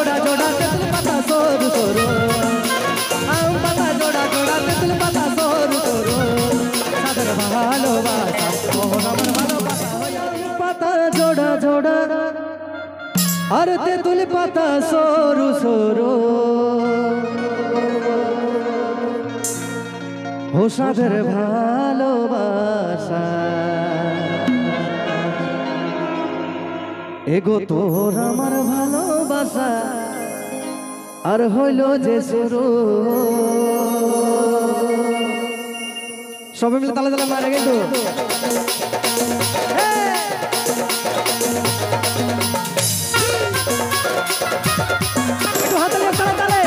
জোড়া জোড়া তেঁতুল পাতা সরু সরু আম পাতা জোড়া জোড়া তেঁতুল পাতা সরু সরু সাদের ভালোবাসা মোহন আমার ভালোবাসা পাতা জোড়া জোড়া আর তেঁতুল পাতা সরু সরু ও সাদের ভালোবাসা এগো তোর আমার ভালোবাসা আর হইল যে শুরু সবাই মিলে তালে তালে মারে কিন্তু একটু হাতালে তালে তালে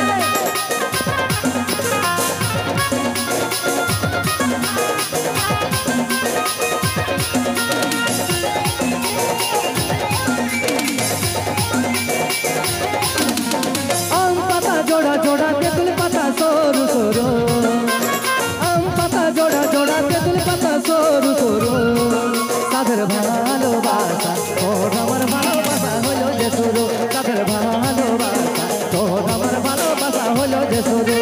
জোড়া জোড়া তেঁতুল পাতা সরু সরু আম পাতা জোড়া জোড়া তেঁতুল পাতা সরু সরু তাদের ভালোবাসা তোর আমার ভালোবাসা হলো যে শুরু তাদের ভালোবাসা তোর আমার ভালোবাসা হলো যে শুরু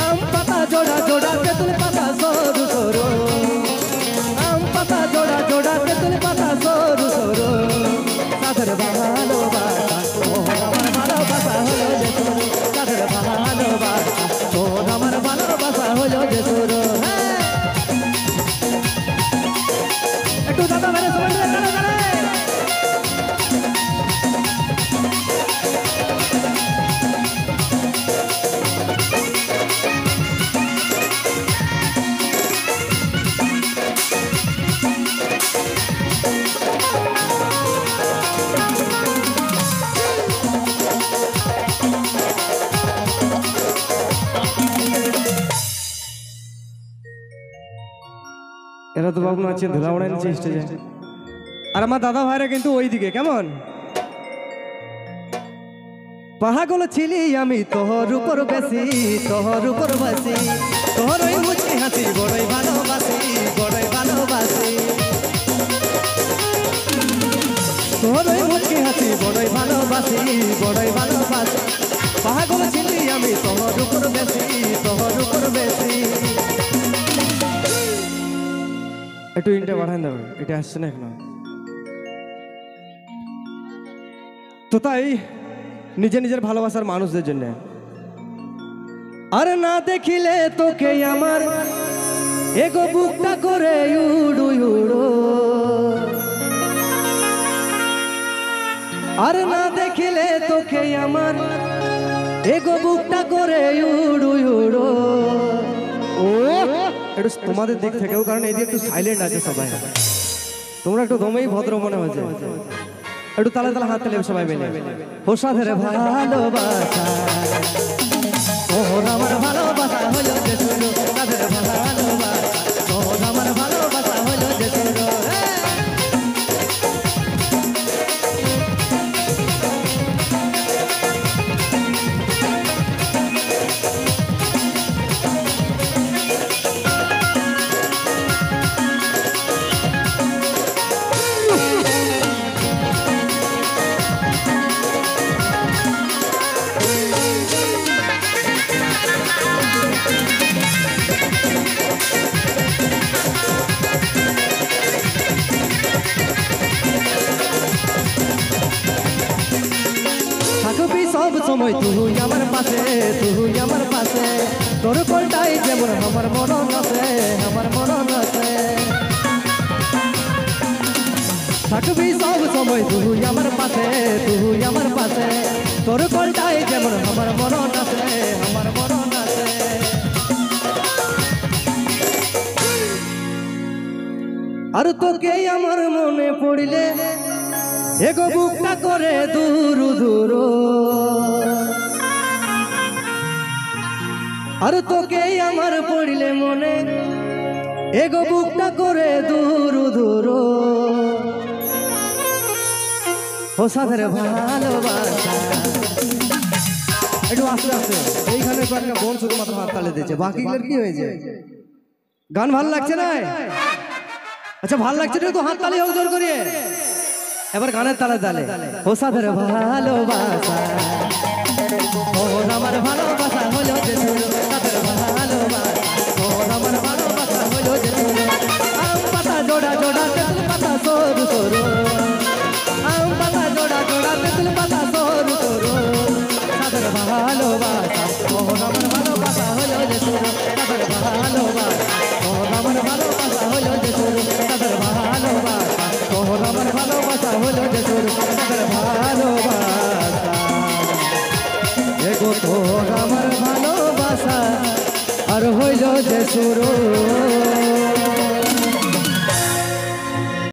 আম পাতা জোড়া জোড়া তেঁতুল পাতা সরু সরু আম পাতা জোড়া জোড়া তেঁতুল পাতা সরু সরু তাদের ভালোবাসা তোর আমার ভালোবাসা হলো যে শুরু তাদের ভালোবাসা তোর আমার ভালোবাসা হলো যে শুরু একটু দাদা মেরে সবাই এরা তো বাবু আছে ধুলা উড়াই নিচে স্টেজে আর আমার দাদা ভাইরা কিন্তু ওই দিকে কেমন পাহাগল ছিলি আমি তোহর উপর বেশি তোহর উপর বাসি তোহর ওই মুচকি হাসি বড়ই ভালোবাসি বড়ই ভালোবাসি তোহর ওই মুচকি হাসি বড়ই ভালোবাসি বড়ই ভালোবাসি পাহাগল ছিলি আমি তোহর উপর বেশি তোহর উপর বেশি একটু ইনটা বাড়ান দাও এটা আসছে না এখনো তো তাই নিজে নিজের ভালোবাসার মানুষদের জন্য আর না দেখিলে তোকে আমার এগো বুকটা করে উড়ু উড়ো আর না দেখিলে তোকে আমার এগো বুকটা করে উড়ু উড়ো ও একটু তোমাদের দিক থেকেও কারণ এই দিকে একটু সাইলেন্ট আছে সবাই তোমরা একটু দমেই ভদ্র মনে হয়েছে একটু তালে তালে হাত তালে সবাই মিলে ও সাদের ভালোবাসা তোর আমার ভালোবাসা হলো যে শুরু সাদের ভালোবাসা তোর আমার ভালোবাসা হলো যে শুরু সব সময় তুই আমার পাশে তুই আমার পাশে তোর কোলটাই যেমন আমার মরণ আছে আমার মরণ আছে থাকবি সব সময় তুই আমার পাশে তুই আমার পাশে তোর কোলটাই যেমন আমার মরণ আছে আমার মরণ আছে আর তোকে আমার মনে পড়লে এগো বুকটা করে দূর দূর আর তোকে আমার পড়লে মনে এগো বুকটা করে দূর দূর ও সাদের ভালোবাসা একটু আস্তে আস্তে এইখানে একটা বোন শুধুমাত্র হাত তালে দিচ্ছে বাকিগুলোর কি হয়েছে গান ভালো লাগছে না আচ্ছা ভালো লাগছে না তো হাত তালি হোক জোর করিয়ে এবার গানের তালে তালে ও সাদের ভালোবাসা ওর আমার ভালোবাসা হলো যে শুরু সাদের ভালোবাসা ওর আমার ভালোবাসা হলো যে শুরু আম পাতা জোড়া জোড়া তেঁতুল পাতা সরু সরু আম পাতা জোড়া জোড়া তেঁতুল পাতা সরু সরু সাদের ভালোবাসা ওর আমার ভালোবাসা হলো যে শুরু সাদের ভালোবাসা ওর আমার ভালোবাসা হলো যে শুরু সাদের ভালোবাসা ওর আমার ভালোবাসা হলো যে শুরু সাদের ভালোবাসা এগো তোর আমার ভালোবাসা আর হইল যে শুরু